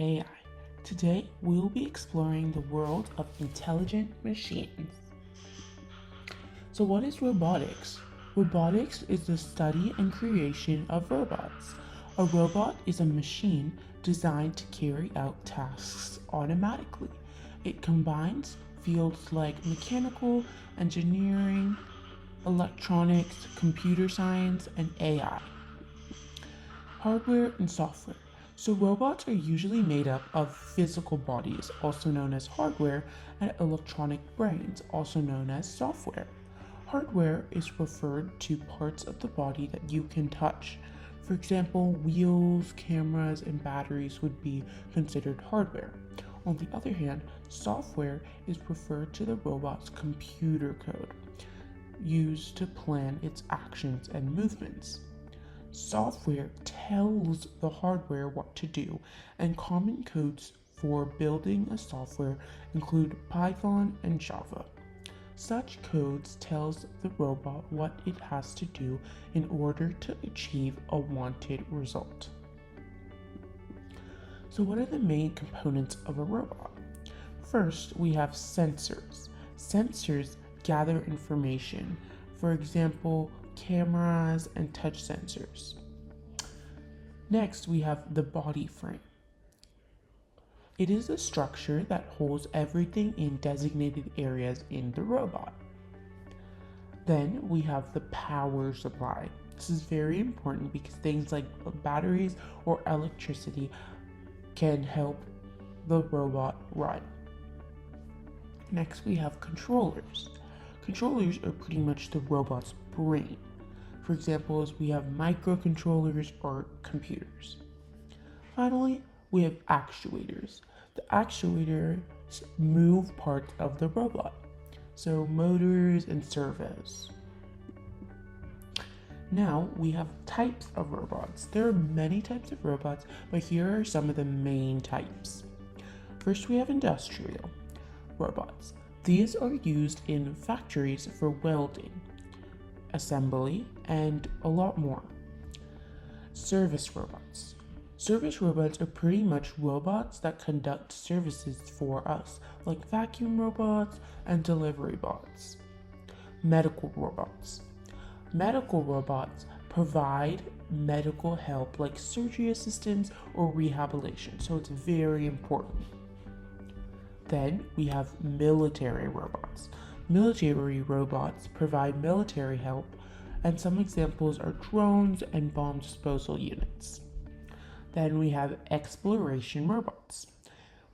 AI. Today, we'll be exploring the world of intelligent machines. So, what is robotics? Robotics is the study and creation of robots. A robot is a machine designed to carry out tasks automatically. It combines fields like mechanical, engineering, electronics, computer science, and AI. Hardware and software. So, robots are usually made up of physical bodies, also known as hardware, and electronic brains, also known as software. Hardware is referred to parts of the body that you can touch. For example, wheels, cameras, and batteries would be considered hardware. On the other hand, software is referred to the robot's computer code, used to plan its actions and movements. Software tells the hardware what to do, and common codes for building a software include Python and Java. Such codes tells the robot what it has to do in order to achieve a wanted result. So what are the main components of a robot? First, we have sensors. Sensors gather information. For example, cameras and touch sensors. Next, we have the body frame. It is a structure that holds everything in designated areas in the robot. Then we have the power supply. This is very important because things like batteries or electricity can help the robot run. Next, we have controllers. Controllers are pretty much the robot's brain. For example, we have microcontrollers or computers. Finally, we have actuators. The actuators move parts of the robot, so motors and servos. Now we have types of robots. There are many types of robots, but here are some of the main types. First, we have industrial robots. These are used in factories for welding, assembly, and a lot more. Service robots. Service robots are pretty much robots that conduct services for us, like vacuum robots and delivery bots. Medical robots. Medical robots provide medical help like surgery assistance or rehabilitation, so it's very important. Then we have military robots. Military robots provide military help, and some examples are drones and bomb disposal units. Then we have exploration robots.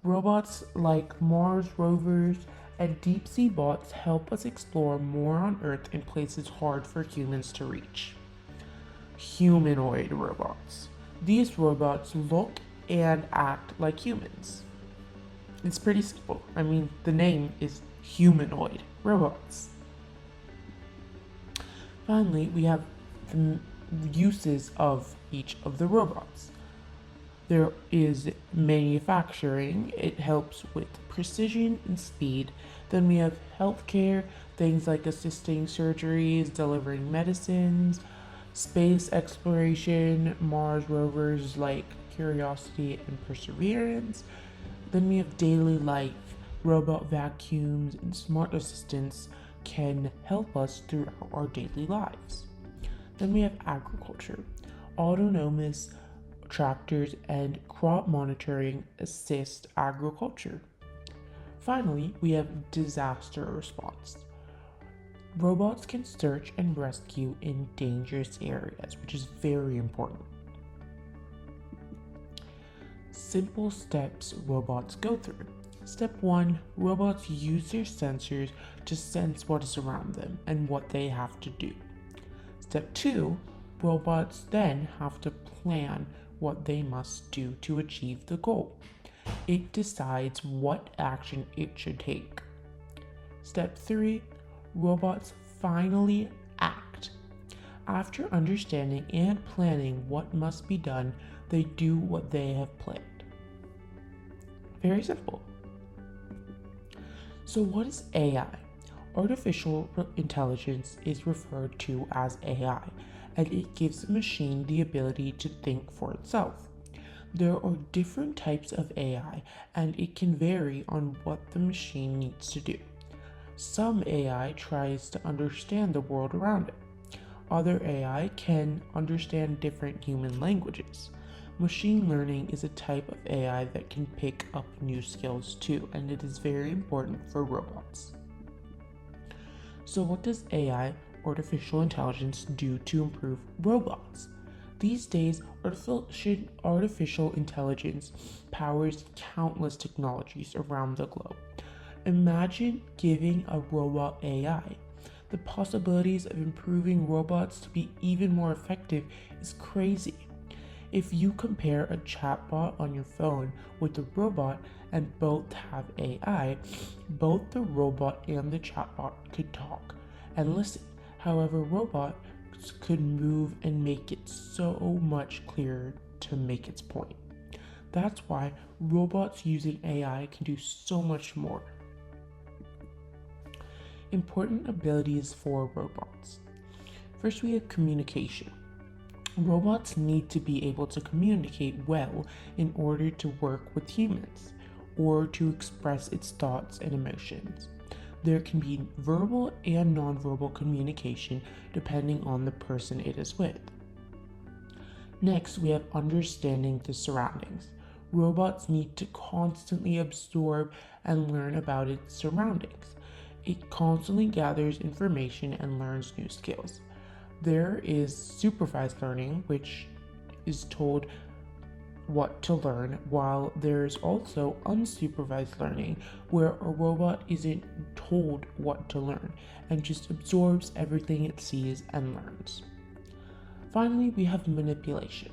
Robots like Mars rovers and deep sea bots help us explore more on Earth in places hard for humans to reach. Humanoid robots. These robots look and act like humans. It's pretty simple. The name is humanoid robots. Finally, we have the uses of each of the robots. There is manufacturing. It helps with precision and speed. Then we have healthcare, things like assisting surgeries, delivering medicines, space exploration, Mars rovers like Curiosity and Perseverance. Then we have daily life. Robot vacuums and smart assistants can help us throughout our daily lives. Then we have agriculture. Autonomous tractors and crop monitoring assist agriculture. Finally, we have disaster response. Robots can search and rescue in dangerous areas, which is very important. Simple steps robots go through. Step 1, robots use their sensors to sense what is around them and what they have to do. Step 2, robots then have to plan what they must do to achieve the goal. It decides what action it should take. Step 3, robots finally act. After understanding and planning what must be done, they do what they have planned. Very simple. So what is AI? Artificial intelligence is referred to as AI, and it gives the machine the ability to think for itself. There are different types of AI, and it can vary on what the machine needs to do. Some AI tries to understand the world around it. Other AI can understand different human languages. Machine learning is a type of AI that can pick up new skills too, and it is very important for robots. So, what does AI, artificial intelligence, do to improve robots? These days, artificial intelligence powers countless technologies around the globe. Imagine giving a robot AI. The possibilities of improving robots to be even more effective is crazy. If you compare a chatbot on your phone with a robot and both have AI, both the robot and the chatbot could talk and listen. However, robots could move and make it so much clearer to make its point. That's why robots using AI can do so much more. Important abilities for robots. First, we have communication. Robots need to be able to communicate well in order to work with humans or to express its thoughts and emotions. There can be verbal and nonverbal communication depending on the person it is with. Next, we have understanding the surroundings. Robots need to constantly absorb and learn about its surroundings. It constantly gathers information and learns new skills. There is supervised learning, which is told what to learn, while there's also unsupervised learning, where a robot isn't told what to learn and just absorbs everything it sees and learns. Finally, we have manipulation.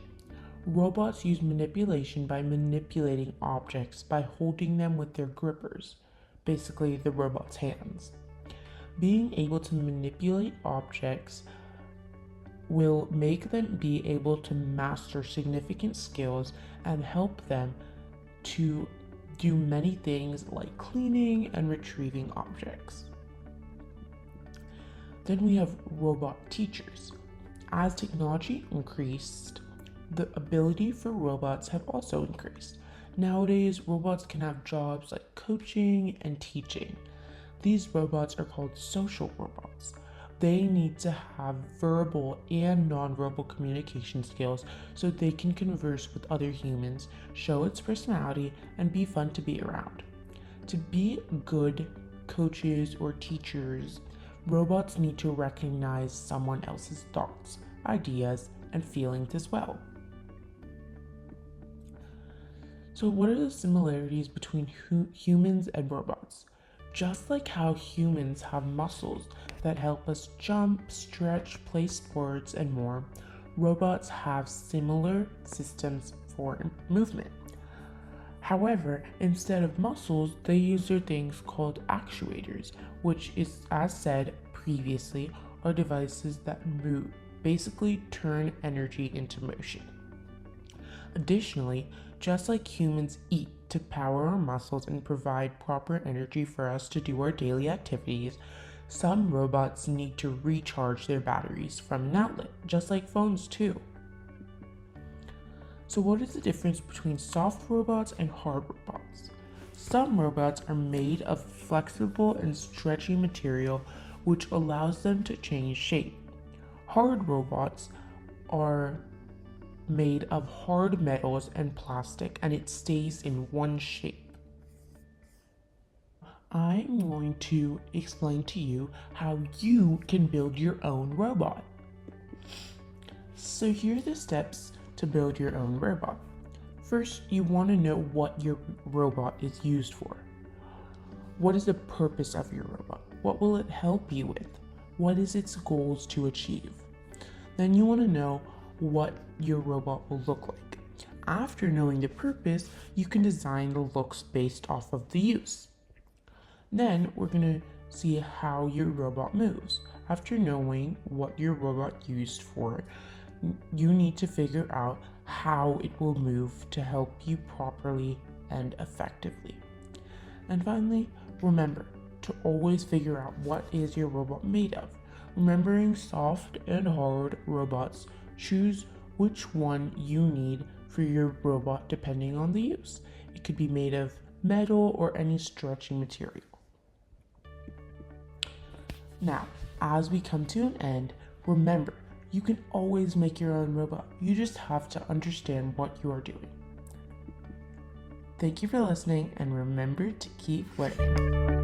Robots use manipulation by manipulating objects by holding them with their grippers, basically the robot's hands. Being able to manipulate objects will make them be able to master significant skills and help them to do many things like cleaning and retrieving objects. Then we have robot teachers. As technology increased, the ability for robots have also increased. Nowadays, robots can have jobs like coaching and teaching. These robots are called social robots. They need to have verbal and nonverbal communication skills so they can converse with other humans, show its personality, and be fun to be around. To be good coaches or teachers, robots need to recognize someone else's thoughts, ideas, and feelings as well. So, what are the similarities between humans and robots? Just like how humans have muscles that help us jump, stretch, play sports, and more, robots have similar systems for movement. However, instead of muscles, they use their things called actuators, which is, as said previously, are devices that move, basically turn energy into motion. Additionally, just like humans eat to power our muscles and provide proper energy for us to do our daily activities, some robots need to recharge their batteries from an outlet, just like phones too. So what is the difference between soft robots and hard robots? Some robots are made of flexible and stretchy material which allows them to change shape. Hard robots are made of hard metals and plastic, and it stays in one shape. I'm going to explain to you how you can build your own robot. So here are the steps to build your own robot. First, you want to know what your robot is used for. What is the purpose of your robot? What will it help you with? What is its goals to achieve? Then you want to know what your robot will look like. After knowing the purpose, you can design the looks based off of the use. Then we're going to see how your robot moves. After knowing what your robot used for, you need to figure out how it will move to help you properly and effectively. And finally, remember to always figure out what is your robot made of. Remembering soft and hard robots, choose which one you need for your robot depending on the use. It could be made of metal or any stretching material. Now, as we come to an end, remember, you can always make your own robot. You just have to understand what you are doing. Thank you for listening, and remember to keep learning.